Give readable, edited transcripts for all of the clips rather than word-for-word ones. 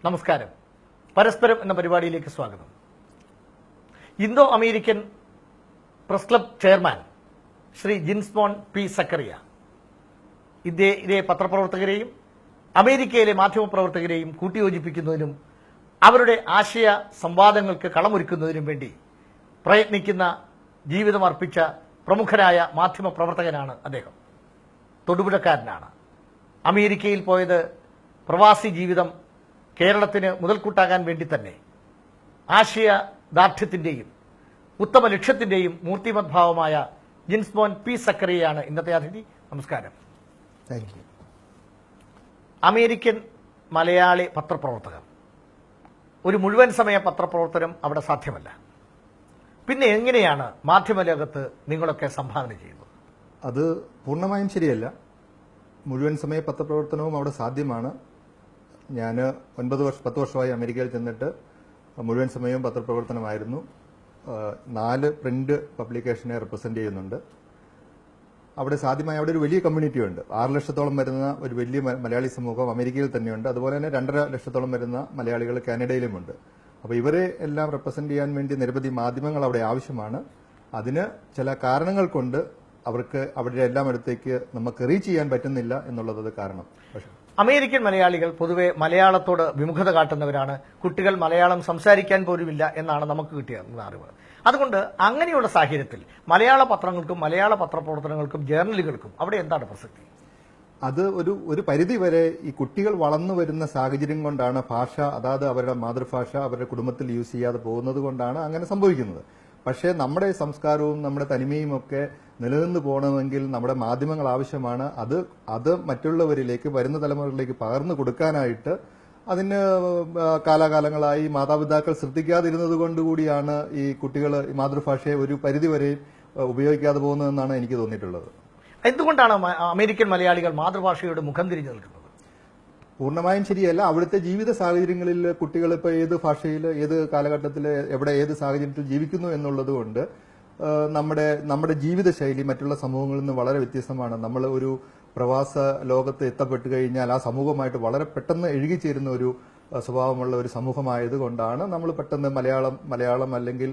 നമസ്കാരം. പരസ്പരം എന്ന പരിപാടിയിലേക്ക് സ്വാഗതം. Indo American press club chairman Shri Jinsmon P Zacharia ഇന്ത്യയിലെ പത്രപ്രവർത്തകരെയും അമേരിക്കയിലെ മാധ്യമപ്രവർത്തകരെയും കൂട്ടിയോജിപ്പിക്കുന്നതിനും അവരുടെ ആശയ സംവാദങ്ങൾക്ക് കളമൊരുക്കുന്നതിനും വേണ്ടി പ്രയത്നിക്കുന്ന ജീവിതമർപ്പിച്ച പ്രമുഖനായ മാധ്യമപ്രവർത്തകനാണ് അദ്ദേഹം. തൊടുപുഴക്കാരനാണ്. അമേരിക്കയിൽ പോയത് പ്രവാസി ജീവിതം കേരളത്തിന് മുതൽക്കൂട്ടാകാൻ വേണ്ടി തന്നെ ആശയദാർഢ്യത്തിന്റെയും ഉത്തമ ലക്ഷ്യത്തിന്റെയും മൂർത്തിമദ്ഭാവമായ ജിൻസ്മോൻ പി സക്കറിയയാണ് ഇന്നത്തെ അതിഥി. നമസ്കാരം. Thank you. അമേരിക്കൻ മലയാളി പത്രപ്രവർത്തകർ, ഒരു മുഴുവൻ സമയ പത്രപ്രവർത്തനം അവിടെ സാധ്യമല്ല. പിന്നെ എങ്ങനെയാണ് മാധ്യമലോകത്ത് നിങ്ങളൊക്കെ സംഭാവന ചെയ്യുന്നത്? അത് പൂർണ്ണമായും ശരിയല്ല. മുഴുവൻ സമയ പത്രപ്രവർത്തനവും അവിടെ സാധ്യമാണ്. ഞാൻ 10 വർഷമായി അമേരിക്കയിൽ ചെന്നിട്ട് മുഴുവൻ സമയവും പത്രപ്രവർത്തനമായിരുന്നു. 4 പ്രിന്റ് പബ്ലിക്കേഷനെ റെപ്രസെന്റ് ചെയ്യുന്നുണ്ട്. അവിടെ സാധ്യമായ അവിടെ ഒരു വലിയ കമ്മ്യൂണിറ്റി ഉണ്ട്. 6 ലക്ഷത്തോളം വരുന്ന ഒരു വലിയ മലയാളി സമൂഹം അമേരിക്കയിൽ തന്നെയുണ്ട്. അതുപോലെ തന്നെ 2.5 ലക്ഷത്തോളം വരുന്ന മലയാളികൾ കാനഡയിലുമുണ്ട്. അപ്പോൾ ഇവരെ എല്ലാം റെപ്രസെന്റ് ചെയ്യാൻ വേണ്ടി നിരവധി മാധ്യമങ്ങൾ അവിടെ ആവശ്യമാണ്. അതിന് ചില കാരണങ്ങൾ കൊണ്ട് അവർക്ക് അവരുടെ എല്ലാം അടുത്തേക്ക് നമുക്ക് റീച്ച് ചെയ്യാൻ പറ്റുന്നില്ല എന്നുള്ളത് കാരണം. പക്ഷേ അമേരിക്കൻ മലയാളികൾ പൊതുവെ മലയാളത്തോട് വിമുഖത കാട്ടുന്നവരാണ്. കുട്ടികൾ മലയാളം സംസാരിക്കാൻ പോലുമില്ല എന്നാണ് നമുക്ക് കിട്ടിയ അറിവ്. അതുകൊണ്ട് അങ്ങനെയുള്ള സാഹചര്യത്തിൽ മലയാള പത്രങ്ങൾക്കും മലയാള പത്രപ്രവർത്തനങ്ങൾക്കും ജേർണലുകൾക്കും അവിടെ എന്താണ് പ്രസക്തി? അത് ഒരു പരിധി വരെ ഈ കുട്ടികൾ വളർന്നു വരുന്ന സാഹചര്യം കൊണ്ടാണ് ഭാഷ, അതായത് അവരുടെ മാതൃഭാഷ അവരുടെ കുടുംബത്തിൽ യൂസ് ചെയ്യാതെ പോകുന്നത് കൊണ്ടാണ് അങ്ങനെ സംഭവിക്കുന്നത്. പക്ഷേ നമ്മുടെ സംസ്കാരവും നമ്മുടെ തനിമയും ഒക്കെ നിലനിന്ന് പോകണമെങ്കിൽ നമ്മുടെ മാധ്യമങ്ങൾ ആവശ്യമാണ്. അത് മറ്റുള്ളവരിലേക്ക്, വരുന്ന തലമുറകളിലേക്ക് പകർന്നു കൊടുക്കാനായിട്ട് അതിന് കാലാകാലങ്ങളായി മാതാപിതാക്കൾ ശ്രദ്ധിക്കാതിരുന്നത് കൊണ്ടുകൂടിയാണ് ഈ കുട്ടികൾ ഈ മാതൃഭാഷയെ ഒരു പരിധിവരെ ഉപയോഗിക്കാതെ പോകുന്നതെന്നാണ് എനിക്ക് തോന്നിയിട്ടുള്ളത്. എന്തുകൊണ്ടാണ് അമേരിക്കൻ മലയാളികൾ മാതൃഭാഷയോട് മുഖം തിരിഞ്ഞു നിൽക്കുന്നത്? പൂർണ്ണമായും ശരിയല്ല. അവിടുത്തെ ജീവിത സാഹചര്യങ്ങളിൽ കുട്ടികൾ ഇപ്പോൾ ഏത് ഭാഷയിൽ, ഏത് കാലഘട്ടത്തിൽ, എവിടെ, ഏത് സാഹചര്യത്തിൽ ജീവിക്കുന്നു എന്നുള്ളത് കൊണ്ട് നമ്മുടെ ജീവിതശൈലി മറ്റുള്ള സമൂഹങ്ങളിൽ നിന്ന് വളരെ വ്യത്യസ്തമാണ്. നമ്മൾ ഒരു പ്രവാസ ലോകത്ത് എത്തപ്പെട്ട് കഴിഞ്ഞാൽ ആ സമൂഹമായിട്ട് വളരെ പെട്ടെന്ന് എഴുകിച്ചേരുന്ന ഒരു സ്വഭാവമുള്ള ഒരു സമൂഹമായതുകൊണ്ടാണ് നമ്മൾ പെട്ടെന്ന് മലയാളം അല്ലെങ്കിൽ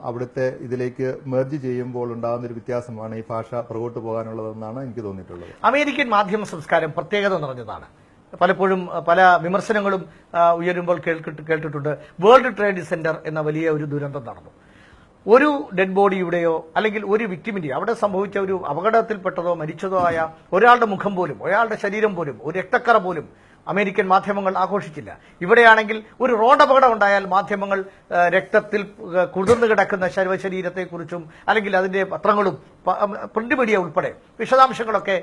അവിടുത്തെ ഇതിലേക്ക് മെർജ് ചെയ്യുമ്പോൾ ഉണ്ടാകുന്ന ഒരു വ്യത്യാസമാണ് ഈ ഭാഷ പുറകോട്ട് പോകാനുള്ളതെന്നാണ് എനിക്ക് തോന്നിയിട്ടുള്ളത്. അമേരിക്കൻ മാധ്യമ സംസ്കാരം പ്രത്യേകത നിറഞ്ഞതാണ്. പലപ്പോഴും പല വിമർശനങ്ങളും ഉയരുമ്പോൾ കേട്ടിട്ടുണ്ട്. വേൾഡ് ട്രേഡ് സെന്റർ എന്ന വലിയ ഒരു ദുരന്തം നടന്നു. ഒരു ഡെഡ് ബോഡിയുടെയോ അല്ലെങ്കിൽ ഒരു വിക്ടിമിന്റെയോ, അവിടെ സംഭവിച്ച ഒരു അപകടത്തിൽപ്പെട്ടതോ മരിച്ചതോ ആയ ഒരാളുടെ മുഖം പോലും, ഒരാളുടെ ശരീരം പോലും, ഒരു രക്തക്കറ പോലും അമേരിക്കൻ മാധ്യമങ്ങൾ ആഘോഷിച്ചില്ല. ഇവിടെയാണെങ്കിൽ ഒരു റോഡ് അപകടം ഉണ്ടായാൽ മാധ്യമങ്ങൾ രക്തത്തിൽ കുതിർന്നു കിടക്കുന്ന ശരീരത്തെക്കുറിച്ചും അല്ലെങ്കിൽ അതിന്റെ പത്രങ്ങളും പ്രിന്റ് മീഡിയ ഉൾപ്പെടെ വിശദാംശങ്ങളൊക്കെ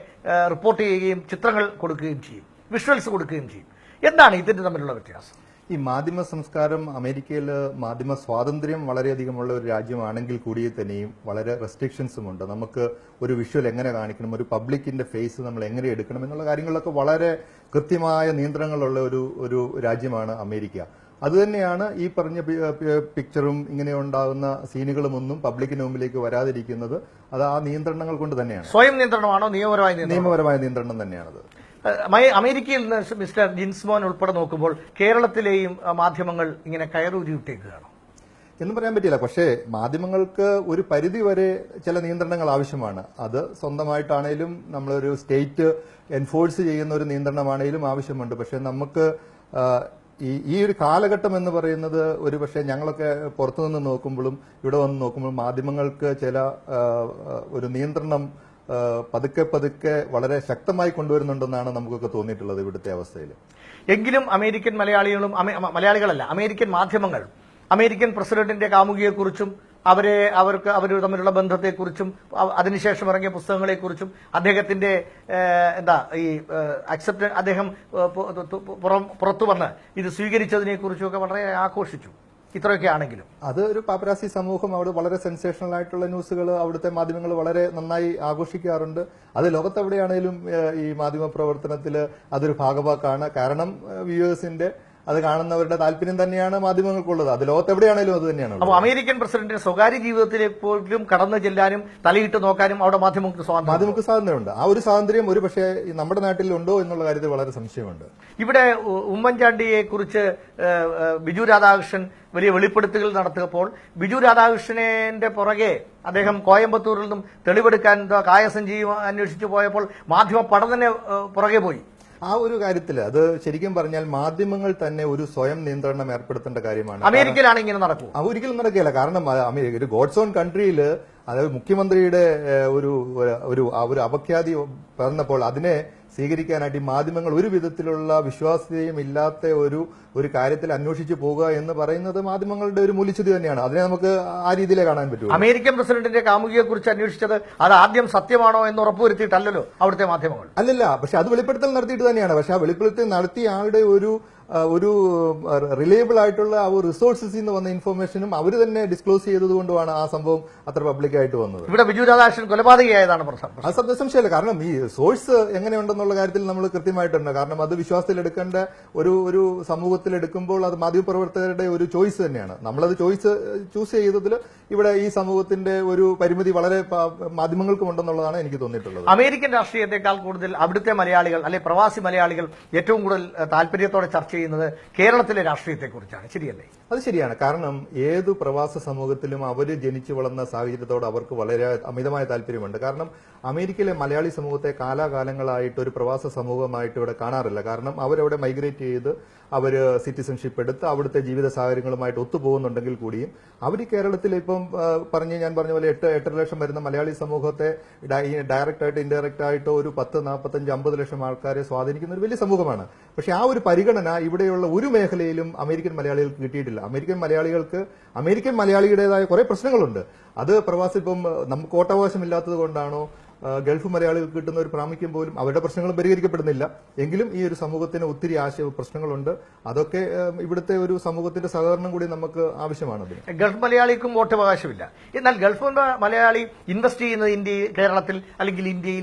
റിപ്പോർട്ട് ചെയ്യുകയും ചിത്രങ്ങൾ കൊടുക്കുകയും ചെയ്യും, വിഷ്വൽസ് കൊടുക്കുകയും ചെയ്യും. എന്താണ് ഇതിന്റെ തമ്മിലുള്ള വ്യത്യാസം? ഈ മാധ്യമ സംസ്കാരം, അമേരിക്കയിൽ മാധ്യമ സ്വാതന്ത്ര്യം വളരെയധികമുള്ള ഒരു രാജ്യമാണെങ്കിൽ കൂടി തന്നെയും വളരെ റെസ്ട്രിക്ഷൻസും ഉണ്ട്. നമുക്ക് ഒരു വിഷ്വൽ എങ്ങനെ കാണിക്കണം, ഒരു പബ്ലിക്കിന്റെ ഫേസ് നമ്മൾ എങ്ങനെ എടുക്കണം എന്നുള്ള കാര്യങ്ങളിലൊക്കെ വളരെ കൃത്യമായ നിയന്ത്രണങ്ങളുള്ള ഒരു രാജ്യമാണ് അമേരിക്ക. അതുതന്നെയാണ് ഈ പറഞ്ഞ പിക്ചറും ഇങ്ങനെ ഉണ്ടാകുന്ന സീനുകളുമൊന്നും പബ്ലിക്കിന് മുമ്പിലേക്ക് വരാതിരിക്കുന്നത്. അത് ആ നിയന്ത്രണങ്ങൾ കൊണ്ട് തന്നെയാണ്. സ്വയം നിയന്ത്രണമാണോ നിയമപരമായ നിയന്ത്രണം തന്നെയാണത്. അമേരിക്കയിൽ നിന്ന് മിസ്റ്റർ ജിൻസ്മോൻ ഉൾപ്പെടെ നോക്കുമ്പോൾ കേരളത്തിലെയും മാധ്യമങ്ങൾ ഇങ്ങനെ കയറൂരി വിട്ടേക്കുകയാണോ എന്ന് പറയാൻ പറ്റില്ല. പക്ഷേ മാധ്യമങ്ങൾക്ക് ഒരു പരിധി വരെ ചില നിയന്ത്രണങ്ങൾ ആവശ്യമാണ്. അത് സ്വന്തമായിട്ടാണേലും നമ്മളൊരു സ്റ്റേറ്റ് എൻഫോഴ്സ് ചെയ്യുന്ന ഒരു നിയന്ത്രണമാണേലും ആവശ്യമുണ്ട്. പക്ഷെ നമുക്ക് ഈ ഒരു കാലഘട്ടം എന്ന് പറയുന്നത് ഒരു പക്ഷേ ഞങ്ങളൊക്കെ പുറത്തുനിന്ന് നോക്കുമ്പോഴും ഇവിടെ വന്ന് നോക്കുമ്പോഴും മാധ്യമങ്ങൾക്ക് ചില ഒരു നിയന്ത്രണം പതുക്കെ വളരെ ശക്തമായി കൊണ്ടുവരുന്നുണ്ടെന്നാണ് നമുക്കൊക്കെ തോന്നിയിട്ടുള്ളത് ഇവിടുത്തെ അവസ്ഥയിൽ. എങ്കിലും അമേരിക്കൻ മലയാളികളല്ല, അമേരിക്കൻ മാധ്യമങ്ങൾ അമേരിക്കൻ പ്രസിഡന്റിന്റെ കാമുകിയെക്കുറിച്ചും അവർ തമ്മിലുള്ള ബന്ധത്തെക്കുറിച്ചും അതിനുശേഷം ഇറങ്ങിയ പുസ്തകങ്ങളെക്കുറിച്ചും അദ്ദേഹത്തിന്റെ അദ്ദേഹം പുറത്തു വന്ന് ഇത് സ്വീകരിച്ചതിനെ കുറിച്ചുമൊക്കെ വളരെ ആഘോഷിച്ചു. ഇത്രയൊക്കെ ആണെങ്കിലും അത് ഒരു പാപ്പരാസി സമൂഹം അവിടെ വളരെ സെൻസേഷണൽ ആയിട്ടുള്ള ന്യൂസുകൾ അവിടുത്തെ മാധ്യമങ്ങൾ വളരെ നന്നായി ആഘോഷിക്കാറുണ്ട്. അത് ലോകത്തെവിടെയാണേലും ഈ മാധ്യമ പ്രവർത്തനത്തിൽ അതൊരു ഭാഗവാക്കാണ്. കാരണം വ്യൂവേഴ്സിന്റെ അത് കാണുന്നവരുടെ താല്പര്യം തന്നെയാണ് മാധ്യമങ്ങൾക്കുള്ളത്. അത് ലോകത്ത് എവിടെയാണെങ്കിലും അത് തന്നെയാണ്. അപ്പോൾ അമേരിക്കൻ പ്രസിഡന്റിന്റെ സ്വകാര്യ ജീവിതത്തിലേക്ക് പോലും കടന്നു ചെല്ലാനും തലയിട്ട് നോക്കാനും അവിടെ മാധ്യമങ്ങൾക്ക് സ്വാതന്ത്ര്യമുണ്ട്. ആ ഒരു സ്വാതന്ത്ര്യം ഒരു പക്ഷേ നമ്മുടെ നാട്ടിൽ ഉണ്ടോ എന്നുള്ള കാര്യത്തിൽ വളരെ സംശയമുണ്ട്. ഇവിടെ ഉമ്മൻചാണ്ടിയെ കുറിച്ച് ബിജു രാധാകൃഷ്ണൻ വലിയ വെളിപ്പെടുത്തലുകൾ നടത്തിയപ്പോൾ ബിജു രാധാകൃഷ്ണന്റെ പുറകെ അദ്ദേഹം കോയമ്പത്തൂരിൽ നിന്നും തെളിവെടുക്കാൻ കായസഞ്ജീവ് അന്വേഷിച്ചു പോയപ്പോൾ മാധ്യമ പടം തന്നെ പുറകെ പോയി. ആ ഒരു കാര്യത്തിൽ അത് ശരിക്കും പറഞ്ഞാൽ മാധ്യമങ്ങൾ തന്നെ ഒരു സ്വയം നിയന്ത്രണം ഏർപ്പെടുത്തേണ്ട കാര്യമാണ്. അമേരിക്കയിലാണ് ഇങ്ങനെ നടക്കും? ഒരിക്കലും നടക്കുകയില്ല. കാരണം ഒരു ഗോഡ്സ് ഓൺ കൺട്രിയിൽ അതായത് മുഖ്യമന്ത്രിയുടെ ഒരു അപഖ്യാതി പറഞ്ഞപ്പോൾ അതിനെ സ്വീകരിക്കാനായിട്ട് ഈ മാധ്യമങ്ങൾ ഒരു വിധത്തിലുള്ള വിശ്വാസ്യതയും ഇല്ലാത്ത ഒരു കാര്യത്തിൽ അന്വേഷിച്ചു പോകുക എന്ന് പറയുന്നത് മാധ്യമങ്ങളുടെ ഒരു മൂല്യച്യുതി തന്നെയാണ്. അതിനെ നമുക്ക് ആ രീതിയിലേ കാണാൻ പറ്റൂ. അമേരിക്കൻ പ്രസിഡന്റിന്റെ കാമുകിയെ കുറിച്ച് അന്വേഷിച്ചത് അത് ആദ്യം സത്യമാണോ എന്ന് ഉറപ്പുവരുത്തിയിട്ടല്ലോ അവിടുത്തെ മാധ്യമങ്ങൾ. അല്ലല്ല, പക്ഷെ അത് വെളിപ്പെടുത്തൽ നടത്തിയിട്ട് തന്നെയാണ്. പക്ഷെ ആ വെളിപ്പെടുത്തൽ നടത്തിയ ആളുടെ ഒരു റിലയബിൾ ആയിട്ടുള്ള ആ ഒരു റിസോഴ്സസിൽ നിന്ന് വന്ന ഇൻഫർമേഷനും അവർ തന്നെ ഡിസ്ക്ലോസ് ചെയ്തതുകൊണ്ടാണ് ആ സംഭവം അത്ര പബ്ലിക്കായിട്ട് വന്നത്. ഇവിടെ ബിജു രാധാകൃഷ്ണൻ കൊലപാതകയായതാണ് പ്രശ്നം. അത് സത്യസംശയമല്ല. കാരണം ഈ സോഴ്സ് എങ്ങനെയുണ്ടെന്നുള്ള കാര്യത്തിൽ നമ്മൾ കൃത്യമായിട്ടുണ്ട്. കാരണം അത് വിശ്വാസത്തിലെടുക്കേണ്ട ഒരു സമൂഹത്തിൽ എടുക്കുമ്പോൾ അത് മാധ്യമപ്രവർത്തകരുടെ ഒരു ചോയ്സ് തന്നെയാണ്. നമ്മളത് ചൂസ് ചെയ്തതിൽ ഇവിടെ ഈ സമൂഹത്തിന്റെ ഒരു പരിമിതി വളരെ മാധ്യമങ്ങൾക്കും ഉണ്ടെന്നുള്ളതാണ് എനിക്ക് തോന്നിയിട്ടുള്ളത്. അമേരിക്കൻ രാഷ്ട്രീയത്തെക്കാൾ കൂടുതൽ അവിടുത്തെ മലയാളികൾ അല്ലെ പ്രവാസി മലയാളികൾ ഏറ്റവും കൂടുതൽ താല്പര്യത്തോടെ ചർച്ച ചെയ്യുന്നത് കേരളത്തിലെ രാഷ്ട്രീയത്തെക്കുറിച്ചാണ്. ശരിയല്ലേ? അത് ശരിയാണ്. കാരണം ഏതു പ്രവാസ സമൂഹത്തിലും അവര് ജനിച്ചു വളർന്ന സാഹചര്യത്തോട് അവർക്ക് വളരെ അമിതമായ താല്പര്യമുണ്ട്. കാരണം അമേരിക്കയിലെ മലയാളി സമൂഹത്തെ കാലാകാലങ്ങളായിട്ട് ഒരു പ്രവാസ സമൂഹമായിട്ട് ഇവിടെ കാണാറില്ല. കാരണം അവരവിടെ മൈഗ്രേറ്റ് ചെയ്ത് അവര് സിറ്റിസൺഷിപ്പ് എടുത്ത് അവിടുത്തെ ജീവിത സാഹചര്യങ്ങളുമായിട്ട് ഒത്തുപോകുന്നുണ്ടെങ്കിൽ കൂടിയും അവർ കേരളത്തിൽ ഇപ്പം ഞാൻ പറഞ്ഞ പോലെ 8 ലക്ഷം വരുന്ന മലയാളി സമൂഹത്തെ ഡയറക്റ്റ് ആയിട്ട് ഇൻഡയറക്റ്റ് ആയിട്ടോ ഒരു 10, 45, 50 ലക്ഷം ആൾക്കാരെ സ്വാധീനിക്കുന്ന ഒരു വലിയ സമൂഹമാണ്. പക്ഷെ ആ ഒരു പരിഗണന ഇവിടെയുള്ള ഒരു മേഖലയിലും അമേരിക്കൻ മലയാളികൾക്ക് കിട്ടിയിട്ടില്ല. അമേരിക്കൻ മലയാളിയുടേതായ കുറെ പ്രശ്നങ്ങളുണ്ട്. അത് പ്രവാസി ഇപ്പം നമുക്ക് വോട്ടവകാശം ഇല്ലാത്തത് കൊണ്ടാണോ ഗൾഫ് മലയാളികൾക്ക് കിട്ടുന്ന ഒരു പ്രാമുഖ്യം പോലും അവരുടെ പ്രശ്നങ്ങളും പരിഹരിക്കപ്പെടുന്നില്ല. എങ്കിലും ഈ ഒരു സമൂഹത്തിന് ഒത്തിരി പ്രശ്നങ്ങളുണ്ട്. അതൊക്കെ ഇവിടുത്തെ ഒരു സമൂഹത്തിന്റെ സഹകരണം കൂടി നമുക്ക് ആവശ്യമാണ്. ഗൾഫ് മലയാളിക്കും വോട്ടവകാശമില്ല. എന്നാൽ ഗൾഫ് മലയാളി ഇൻവെസ്റ്റ് ചെയ്യുന്നത് കേരളത്തിൽ അല്ലെങ്കിൽ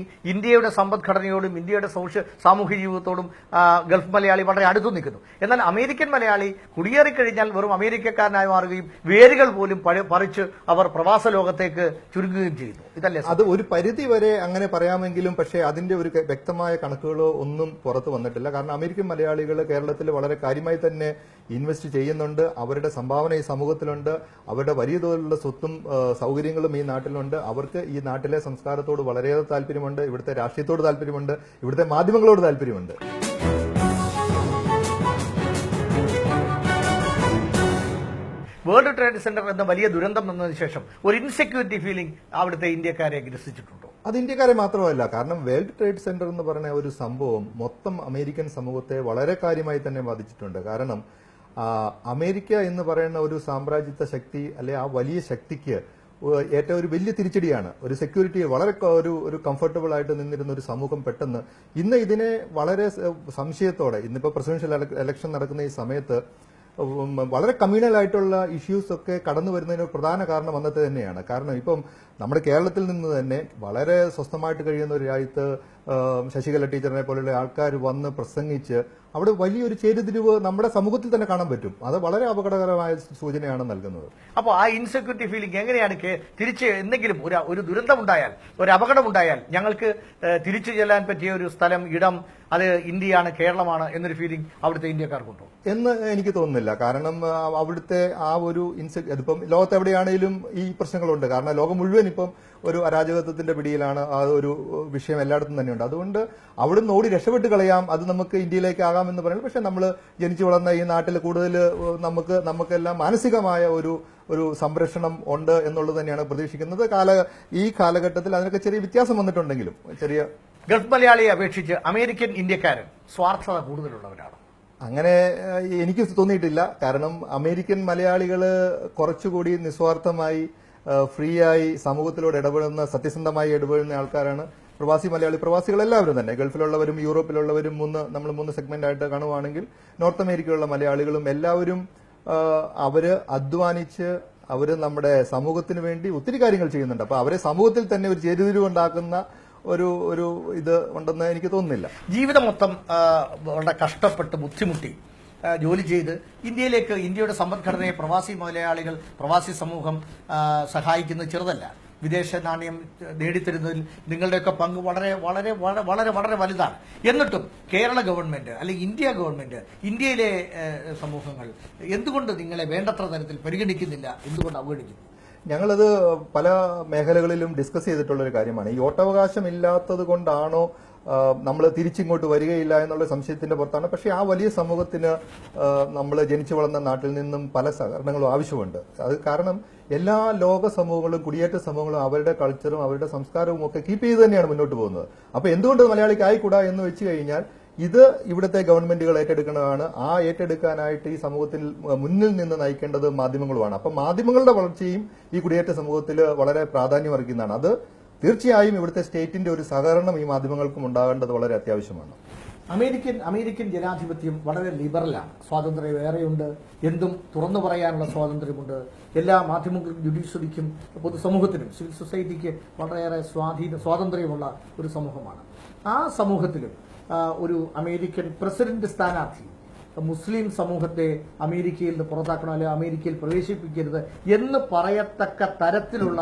ഇന്ത്യയുടെ സമ്പദ്ഘടനയോടും ഇന്ത്യയുടെ സാമൂഹ്യ ജീവിതത്തോടും ഗൾഫ് മലയാളി വളരെ അടുത്തു നിൽക്കുന്നു. എന്നാൽ അമേരിക്കൻ മലയാളി കുടിയേറിക്കഴിഞ്ഞാൽ വെറും അമേരിക്കക്കാരനായി മാറുകയും വേരുകൾ പോലും പറിച്ച് അവർ പ്രവാസ ലോകത്തേക്ക് ചുരുങ്ങുകയും ചെയ്യുന്നു. ഇതല്ലേ? അത് ഒരു പരിധി വരെ അങ്ങനെ പറയാമെങ്കിലും പക്ഷേ അതിന്റെ ഒരു വ്യക്തമായ കണക്കുകളോ ഒന്നും പുറത്തു വന്നിട്ടില്ല. കാരണം അമേരിക്കൻ മലയാളികൾ കേരളത്തിൽ വളരെ കാര്യമായി തന്നെ ഇൻവെസ്റ്റ് ചെയ്യുന്നുണ്ട്. അവരുടെ സംഭാവന ഈ സമൂഹത്തിലുണ്ട്. അവരുടെ വലിയ തോതിലുള്ള സ്വത്തും സൗകര്യങ്ങളും ഈ നാട്ടിലുണ്ട്. അവർക്ക് ഈ നാട്ടിലെ സംസ്കാരത്തോട് വളരെയേറെ താല്പര്യമുണ്ട്. ഇവിടുത്തെ രാഷ്ട്രീയത്തോട് താല്പര്യമുണ്ട്. ഇവിടുത്തെ മാധ്യമങ്ങളോട് താല്പര്യമുണ്ട്. വേൾഡ് ട്രേഡ് സെന്റർ എന്ന വലിയ ദുരന്തം വന്നതിന് ശേഷം ഒരു ഇൻസെക്യൂരിറ്റി ഫീലിംഗ് അവിടുത്തെ ഇന്ത്യക്കാരെ ഗ്രസിച്ചിട്ടുണ്ടോ? അത് ഇന്ത്യക്കാരെ മാത്രമല്ല. കാരണം വേൾഡ് ട്രേഡ് സെന്റർ എന്ന് പറയുന്ന ഒരു സംഭവം മൊത്തം അമേരിക്കൻ സമൂഹത്തെ വളരെ കാര്യമായി തന്നെ ബാധിച്ചിട്ടുണ്ട്. കാരണം അമേരിക്ക എന്ന് പറയുന്ന ഒരു സാമ്രാജ്യത്വ ശക്തി അല്ലെ ആ വലിയ ശക്തിക്ക് ഏറ്റവും ഒരു വലിയ തിരിച്ചടിയാണ്. ഒരു സെക്യൂരിറ്റി വളരെ ഒരു കംഫർട്ടബിൾ ആയിട്ട് നിന്നിരുന്ന ഒരു സമൂഹം പെട്ടെന്ന് ഇന്ന് ഇതിനെ വളരെ സംശയത്തോടെ ഇന്നിപ്പോ പ്രസിഡൻഷ്യൽ ഇലക്ഷൻ നടക്കുന്ന ഈ സമയത്ത് വളരെ കമ്മ്യൂണൽ ആയിട്ടുള്ള ഇഷ്യൂസ് ഒക്കെ കടന്നു വരുന്നതിന് പ്രധാന കാരണം വന്നത് തന്നെയാണ്. കാരണം ഇപ്പം നമ്മുടെ കേരളത്തിൽ നിന്ന് തന്നെ വളരെ സ്വസ്ഥമായിട്ട് കഴിയുന്ന ഒരു രാജ്യത്ത് ശശികല ടീച്ചറിനെ പോലുള്ള ആൾക്കാർ വന്ന് പ്രസംഗിച്ച് അവിടെ വലിയൊരു ചേരുതിരിവ് നമ്മുടെ സമൂഹത്തിൽ തന്നെ കാണാൻ പറ്റും. അത് വളരെ അപകടകരമായ സൂചനയാണ് നൽകുന്നത്. അപ്പോൾ ആ ഇൻസെക്യൂരിറ്റി ഫീലിംഗ് എങ്ങനെയാണ് തിരിച്ച് എന്തെങ്കിലും ഒരു ദുരന്തമുണ്ടായാൽ ഒരു അപകടമുണ്ടായാൽ ഞങ്ങൾക്ക് തിരിച്ചു ചെല്ലാൻ പറ്റിയ ഒരു സ്ഥലം ഇടം അത് ഇന്ത്യയാണ് കേരളമാണ് എന്നൊരു ഫീലിംഗ് അവിടുത്തെ ഇന്ത്യക്കാർക്കുണ്ടോ എന്ന് എനിക്ക് തോന്നുന്നില്ല. കാരണം അവിടുത്തെ ആ ഒരു ഇതിപ്പം ലോകത്ത് എവിടെയാണെങ്കിലും ഈ പ്രശ്നങ്ങളുണ്ട്. കാരണം ലോകം മുഴുവൻ ഇപ്പം ഒരു അരാജകത്വത്തിന്റെ പിടിയിലാണ്. ആ ഒരു വിഷയം എല്ലായിടത്തും തന്നെയുണ്ട്. അതുകൊണ്ട് അവിടുന്ന് ഓടി രക്ഷപ്പെട്ട് കളയാം, അത് നമുക്ക് ഇന്ത്യയിലേക്ക് ആകാമെന്ന് പറയുന്നത്. പക്ഷെ നമ്മൾ ജനിച്ചു വളർന്ന ഈ നാട്ടിൽ കൂടുതൽ നമുക്കെല്ലാം മാനസികമായ ഒരു സംരക്ഷണം ഉണ്ട് എന്നുള്ളത് തന്നെയാണ് പ്രതീക്ഷിക്കുന്നത്. ഈ കാലഘട്ടത്തിൽ അതിനൊക്കെ ചെറിയ വ്യത്യാസം വന്നിട്ടുണ്ടെങ്കിലും ചെറിയ ഗൾഫ് മലയാളിയെ അപേക്ഷിച്ച് അമേരിക്കൻ ഇന്ത്യക്കാരൻ സ്വാർത്ഥത കൂടുതലുള്ളവരാണ്. അങ്ങനെ എനിക്ക് തോന്നിയിട്ടില്ല. കാരണം അമേരിക്കൻ മലയാളികള് കുറച്ചുകൂടി നിസ്വാർത്ഥമായി ഫ്രീ ആയി സമൂഹത്തിലൂടെ ഇടപെടുന്ന സത്യസന്ധമായി ഇടപെടുന്ന ആൾക്കാരാണ് പ്രവാസികളെല്ലാവരും തന്നെ. ഗൾഫിലുള്ളവരും യൂറോപ്പിലുള്ളവരും നമ്മൾ മൂന്ന് സെഗ്മെന്റ് ആയിട്ട് കാണുവാണെങ്കിൽ നോർത്ത് അമേരിക്കയിലുള്ള മലയാളികളും എല്ലാവരും അവര് അധ്വാനിച്ച് അവര് നമ്മുടെ സമൂഹത്തിന് വേണ്ടി ഒത്തിരി കാര്യങ്ങൾ ചെയ്യുന്നുണ്ട്. അപ്പൊ അവരെ സമൂഹത്തിൽ തന്നെ ഒരു ചേരുതിരിവുണ്ടാക്കുന്ന ഒരു ഇത് ഉണ്ടെന്ന് എനിക്ക് തോന്നുന്നില്ല. ജീവിതം മൊത്തം വളരെ കഷ്ടപ്പെട്ട് ബുദ്ധിമുട്ടി ജോലി ചെയ്ത് ഇന്ത്യയിലേക്ക് ഇന്ത്യയുടെ സമ്പദ്ഘടനയെ പ്രവാസി മലയാളികൾ പ്രവാസി സമൂഹം സഹായിക്കുന്നത് ചെറുതല്ല. വിദേശ നാണ്യം നേടിത്തരുന്നതിൽ നിങ്ങളുടെയൊക്കെ പങ്ക് വളരെ വളരെ വളരെ വളരെ വലുതാണ്. എന്നിട്ടും കേരള ഗവൺമെന്റ് അല്ലെങ്കിൽ ഇന്ത്യ ഗവൺമെന്റ് ഇന്ത്യയിലെ സമൂഹങ്ങൾ എന്തുകൊണ്ട് നിങ്ങളെ വേണ്ടത്ര തരത്തിൽ പരിഗണിക്കുന്നില്ല, എന്തുകൊണ്ട് അവഗണിക്കുന്നു? ഞങ്ങളത് പല മേഖലകളിലും ഡിസ്കസ് ചെയ്തിട്ടുള്ള ഒരു കാര്യമാണ്. ഈ വോട്ടവകാശം ഇല്ലാത്തത് കൊണ്ടാണോ നമ്മൾ തിരിച്ചിങ്ങോട്ട് വരികയില്ല എന്നുള്ള സംശയത്തിന്റെ പുറത്താണ്. പക്ഷേ ആ വലിയ സമൂഹത്തിന് നമ്മൾ ജനിച്ചു വളർന്ന നാട്ടിൽ നിന്നും പല സഹകരണങ്ങളും ആവശ്യമുണ്ട്. അത് കാരണം എല്ലാ ലോക സമൂഹങ്ങളും കുടിയേറ്റ സമൂഹങ്ങളും അവരുടെ കൾച്ചറും അവരുടെ സംസ്കാരവും ഒക്കെ കീപ്പ് ചെയ്ത് തന്നെയാണ് മുന്നോട്ട് പോകുന്നത്. അപ്പൊ എന്തുകൊണ്ട് മലയാളിക്ക് ആയിക്കൂടാ എന്ന് വെച്ച് കഴിഞ്ഞാൽ ഇത് ഇവിടുത്തെ ഗവൺമെന്റുകൾ ഏറ്റെടുക്കുന്നതാണ്. ആ ഏറ്റെടുക്കാനായിട്ട് ഈ സമൂഹത്തിൽ മുന്നിൽ നിന്ന് നയിക്കേണ്ടത് മാധ്യമങ്ങളുമാണ്. അപ്പൊ മാധ്യമങ്ങളുടെ വളർച്ചയും ഈ കുടിയേറ്റ സമൂഹത്തിൽ വളരെ പ്രാധാന്യം അർഹിക്കുന്നതാണ്. അത് തീർച്ചയായും ഇവിടുത്തെ സ്റ്റേറ്റിന്റെ ഒരു സഹകരണം ഈ മാധ്യമങ്ങൾക്കും ഉണ്ടാകേണ്ടത് വളരെ അത്യാവശ്യമാണ്. അമേരിക്കൻ ജനാധിപത്യം വളരെ ലിബറലാണ്. സ്വാതന്ത്ര്യം ഏറെയുണ്ട്. എന്തും തുറന്നു പറയാനുള്ള സ്വാതന്ത്ര്യമുണ്ട്. എല്ലാ മാധ്യമങ്ങൾക്കും ജുഡീഷ്യറിക്കും പൊതുസമൂഹത്തിനും സിവിൽ സൊസൈറ്റിക്ക് വളരെയേറെ സ്വാതന്ത്ര്യമുള്ള ഒരു സമൂഹമാണ്. ആ സമൂഹത്തിലും ഒരു അമേരിക്കൻ പ്രസിഡന്റ് സ്ഥാനാർത്ഥി മുസ്ലിം സമൂഹത്തെ അമേരിക്കയിൽ നിന്ന് പുറത്താക്കണോ അല്ലെങ്കിൽ അമേരിക്കയിൽ പ്രവേശിപ്പിക്കരുത് എന്ന് പറയത്തക്ക തരത്തിലുള്ള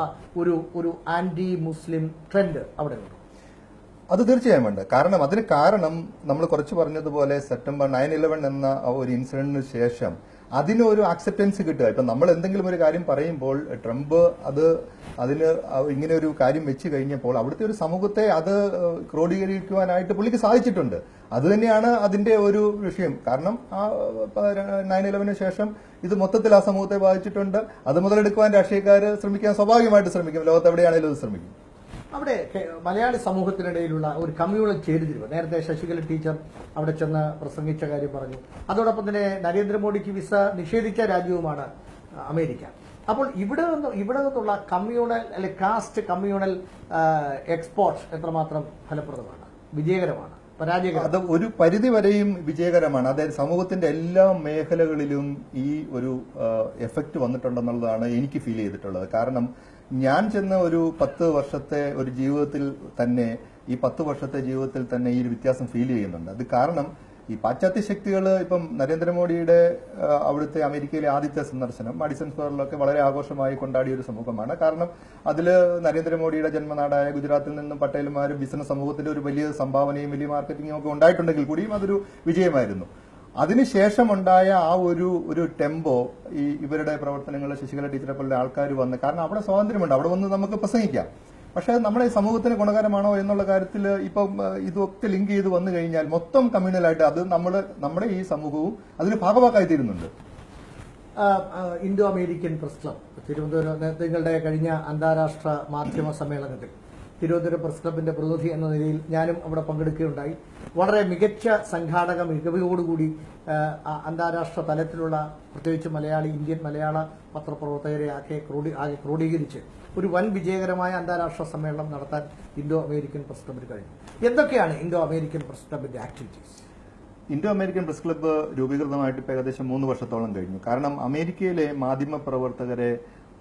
ഒരു ആന്റി മുസ്ലിം ട്രെൻഡ് അവിടെ ഉണ്ട്. അത് തീർച്ചയായും ഉണ്ട്. അതിന് കാരണം നമ്മൾ കുറച്ച് പറഞ്ഞതുപോലെ സെപ്റ്റംബർ 9/11 എന്ന ഒരു ഇൻസിഡന്റിന് ശേഷം അതിനൊരു ആക്സെപ്റ്റൻസ് കിട്ടുക. ഇപ്പൊ നമ്മൾ എന്തെങ്കിലും ഒരു കാര്യം പറയുമ്പോൾ ട്രംപ് അതിന് ഇങ്ങനെ ഒരു കാര്യം വെച്ച് കഴിഞ്ഞപ്പോൾ അവിടുത്തെ ഒരു സമൂഹത്തെ അത് ക്രോഡീകരിക്കുവാനായിട്ട് പുള്ളിക്ക് സാധിച്ചിട്ടുണ്ട്. അത് തന്നെയാണ് അതിന്റെ ഒരു വിഷയം. കാരണം ആ 9/11 ശേഷം ഇത് മൊത്തത്തിൽ ആ സമൂഹത്തെ ബാധിച്ചിട്ടുണ്ട്. അത് മുതലെടുക്കുവാൻ രാഷ്ട്രീയക്കാർ സ്വാഭാവികമായിട്ട് ശ്രമിക്കും. ലോകത്ത് എവിടെയാണെങ്കിലും അത് ശ്രമിക്കും. അവിടെ മലയാളി സമൂഹത്തിനിടയിലുള്ള ഒരു കമ്മ്യൂണൽ ചേരിതിരിവ്, നേരത്തെ ശശികല ടീച്ചർ അവിടെ ചെന്ന് പ്രസംഗിച്ച കാര്യം പറഞ്ഞു. അതോടൊപ്പം തന്നെ നരേന്ദ്രമോദിക്ക് വിസ നിഷേധിച്ച രാജ്യവുമാണ് അമേരിക്ക. അപ്പോൾ ഇവിടെ നിന്നുള്ള കമ്മ്യൂണൽ അല്ലെങ്കിൽ കാസ്റ്റ് കമ്മ്യൂണൽ എക്സ്പോർട്ട് എത്രമാത്രം ഫലപ്രദമാണ്, വിജയകരമാണ്, പരാജയകരമാണ്? അത് ഒരു പരിധി വരെയും വിജയകരമാണ്. അതായത് സമൂഹത്തിന്റെ എല്ലാ മേഖലകളിലും ഈ ഒരു എഫക്റ്റ് വന്നിട്ടുണ്ടെന്നുള്ളതാണ് എനിക്ക് ഫീൽ ചെയ്തിട്ടുള്ളത്. കാരണം ഞാൻ ചെന്ന ഒരു 10 വർഷത്തെ ഒരു ജീവിതത്തിൽ തന്നെ ഈ ഒരു വ്യത്യാസം ഫീൽ ചെയ്യുന്നുണ്ട്. അത് കാരണം ഈ പാശ്ചാത്യ ശക്തികൾ ഇപ്പം നരേന്ദ്രമോദിയുടെ അവിടുത്തെ അമേരിക്കയിലെ ആദ്യത്തെ സന്ദർശനം മാഡിസൺ സ്ക്വയറിലൊക്കെ വളരെ ആഘോഷമായി കൊണ്ടാടിയ ഒരു സമൂഹമാണ്. കാരണം അതിൽ നരേന്ദ്രമോദിയുടെ ജന്മനാടായ ഗുജറാത്തിൽ നിന്നും പട്ടേൽമാരും ബിസിനസ് സമൂഹത്തിന്റെ ഒരു വലിയ സംഭാവനയും വലിയ മാർക്കറ്റിംഗും ഒക്കെ ഉണ്ടായിട്ടുണ്ടെങ്കിൽ കൂടിയും അതൊരു വിജയമായിരുന്നു. അതിനുശേഷം ഉണ്ടായ ആ ഒരു ടെമ്പോ ഈ ഇവരുടെ പ്രവർത്തനങ്ങൾ ശശികല ടീച്ചറെ പോലുള്ള ആൾക്കാർ വന്ന്, കാരണം അവിടെ സ്വാതന്ത്ര്യമുണ്ട്, അവിടെ വന്ന് നമുക്ക് പ്രസംഗിക്കാം. പക്ഷെ നമ്മുടെ സമൂഹത്തിന് ഗുണകരമാണോ എന്നുള്ള കാര്യത്തിൽ ഇപ്പം ഇതൊക്കെ ലിങ്ക് ചെയ്ത് വന്നു കഴിഞ്ഞാൽ മൊത്തം കമ്മ്യൂണലായിട്ട് അത് നമ്മുടെ ഈ സമൂഹവും അതിന് ഭാഗവാക്കായി തീരുന്നുണ്ട്. Indo American press club Thiruvananthapuram നിങ്ങളുടെ കഴിഞ്ഞ അന്താരാഷ്ട്ര മാധ്യമ സമ്മേളനത്തിൽ തിരുവനന്തപുരം പ്രസ് ക്ലബിന്റെ പ്രതിനിധി എന്ന നിലയിൽ ഞാനും അവിടെ പങ്കെടുക്കുകയുണ്ടായി. വളരെ മികച്ച സംഘാടക മികവോടുകൂടി അന്താരാഷ്ട്ര തലത്തിലുള്ള പ്രത്യേകിച്ച് ഇന്ത്യൻ മലയാള പത്രപ്രവർത്തകരെ ആകെ ക്രോഡീകരിച്ച് ഒരു വൻ വിജയകരമായ അന്താരാഷ്ട്ര സമ്മേളനം നടത്താൻ ഇന്തോ അമേരിക്കൻ പ്രസ് ക്ലബിന് കഴിഞ്ഞു. എന്തൊക്കെയാണ് ഇന്തോ അമേരിക്കൻ പ്രസ് ക്ലബിന്റെ activities? Indo American press club രൂപീകൃതമായിട്ട് ഏകദേശം 3 വർഷത്തോളം കഴിഞ്ഞു. കാരണം അമേരിക്കയിലെ മാധ്യമ പ്രവർത്തകരെ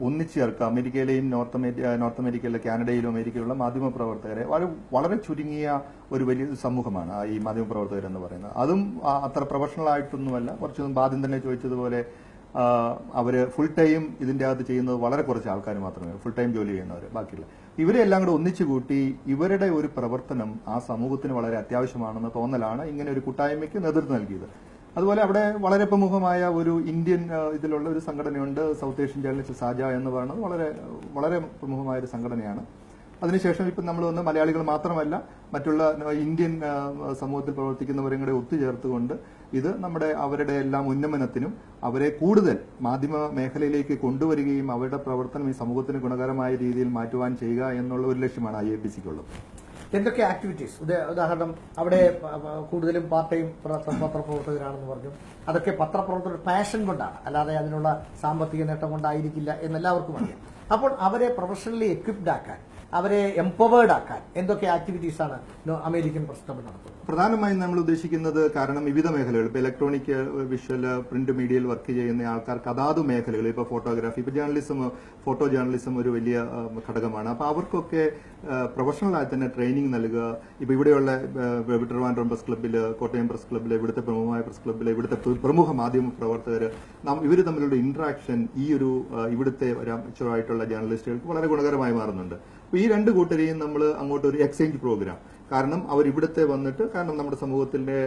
ഒന്നിച്ചു ചേർക്കുക, അമേരിക്കയിലെയും നോർത്ത് അമേരിക്കയിലെ കാനഡയിലും അമേരിക്കയിലുള്ള മാധ്യമ പ്രവർത്തകരെ വളരെ ചുരുങ്ങിയ ഒരു വലിയ സമൂഹമാണ് ഈ മാധ്യമ പ്രവർത്തകരെന്ന് പറയുന്നത്. അതും അത്ര പ്രൊഫഷണൽ ആയിട്ടൊന്നുമല്ല. കുറച്ച് ആദ്യം തന്നെ ചോദിച്ചതുപോലെ അവര് ഫുൾ ടൈം ഇതിന്റെ അകത്ത് ചെയ്യുന്നത് വളരെ കുറച്ച് ആൾക്കാർ മാത്രമേ, ഫുൾ ടൈം ജോലി ചെയ്യുന്നവർ. ബാക്കിയുള്ള ഇവരെല്ലാം കൂടെ ഒന്നിച്ചു കൂട്ടി ഇവരുടെ ഒരു പ്രവർത്തനം ആ സമൂഹത്തിന് വളരെ അത്യാവശ്യമാണെന്ന തോന്നലാണ് ഇങ്ങനെ ഒരു കൂട്ടായ്മയ്ക്ക് നേതൃത്വം നൽകിയത്. അതുപോലെ അവിടെ വളരെ പ്രമുഖമായ ഒരു ഇന്ത്യൻ ഇതിലുള്ള ഒരു സംഘടനയുണ്ട്, സൗത്ത് ഏഷ്യൻ ജേർണലിസ്റ്റ് സാജ എന്ന് പറയുന്നത് വളരെ വളരെ പ്രമുഖമായ ഒരു സംഘടനയാണ്. അതിനുശേഷം ഇപ്പം നമ്മൾ വന്ന് മലയാളികൾ മാത്രമല്ല മറ്റുള്ള ഇന്ത്യൻ സമൂഹത്തിൽ പ്രവർത്തിക്കുന്നവരും കൂടെ ഒത്തുചേർത്തുകൊണ്ട് ഇത് അവരുടെ എല്ലാം ഉന്നമനത്തിനും അവരെ കൂടുതൽ മാധ്യമ മേഖലയിലേക്ക് കൊണ്ടുവരികയും അവരുടെ പ്രവർത്തനം ഈ സമൂഹത്തിന് ഗുണകരമായ രീതിയിൽ മാറ്റുവാൻ ചെയ്യുക എന്നുള്ള ഒരു ലക്ഷ്യമാണ് IAPCക്കുള്ളത്. എന്തൊക്കെ ആക്ടിവിറ്റീസ്? ഉദാഹരണം, അവിടെ കൂടുതലും പാർട്ട് ടൈം പത്രപ്രവർത്തകരാണെന്ന് പറഞ്ഞു. അതൊക്കെ പത്രപ്രവർത്തകരുടെ പാഷൻ കൊണ്ടാണ്, അല്ലാതെ അതിനുള്ള സാമ്പത്തിക നേട്ടം കൊണ്ടായിരിക്കില്ല എന്നെല്ലാവർക്കും അറിയാം. അപ്പോൾ അവരെ പ്രൊഫഷണലി എക്വിപ്ഡ് ആക്കാൻ, അവരെ എംപവേർഡ് ആക്കാൻ എന്തൊക്കെ ആക്ടിവിറ്റീസ് ആണ് അമേരിക്കൻ പ്രസ് ക്ലബ് നടത്തുന്നത്? പ്രധാനമായും നമ്മൾ ഉദ്ദേശിക്കുന്നത്, കാരണം വിവിധ മേഖലകൾ, ഇപ്പൊ ഇലക്ട്രോണിക്, വിഷ്വൽ, പ്രിന്റ് മീഡിയയിൽ വർക്ക് ചെയ്യുന്ന ആൾക്കാർക്ക് അതാത് മേഖലകൾ, ഇപ്പൊ ഫോട്ടോഗ്രാഫി, ഇപ്പൊ ഫോട്ടോ ജേർണലിസം ഒരു വലിയ ഘടകമാണ്. അപ്പൊ അവർക്കൊക്കെ പ്രൊഫഷണലായി തന്നെ ട്രെയിനിങ് നൽകുക. ഇപ്പൊ ഇവിടെയുള്ള ട്രിവാൻഡ്രം പ്രസ് ക്ലബ്ബില്, കോട്ടയം പ്രസ് ക്ലബ്ബില്, ഇവിടുത്തെ പ്രമുഖമായ പ്രസ് ക്ലബ്ബില്, ഇവിടുത്തെ പ്രമുഖ മാധ്യമ പ്രവർത്തകർ, ഇവർ തമ്മിലുള്ള ഇന്ററാക്ഷൻ ഈ ഒരു ഇവിടുത്തെ ഒരു അമച്ചുറായിട്ടുള്ള ജേർണലിസ്റ്റുകൾക്ക് വളരെ ഗുണകരമായി മാറുന്നുണ്ട്. അപ്പൊ ഈ രണ്ട് കൂട്ടരെയും നമ്മൾ അങ്ങോട്ട് ഒരു എക്സ്ചേഞ്ച് പ്രോഗ്രാം, കാരണം അവർ ഇവിടുത്തെ വന്നിട്ട്, കാരണം നമ്മുടെ സമൂഹത്തിന്റെ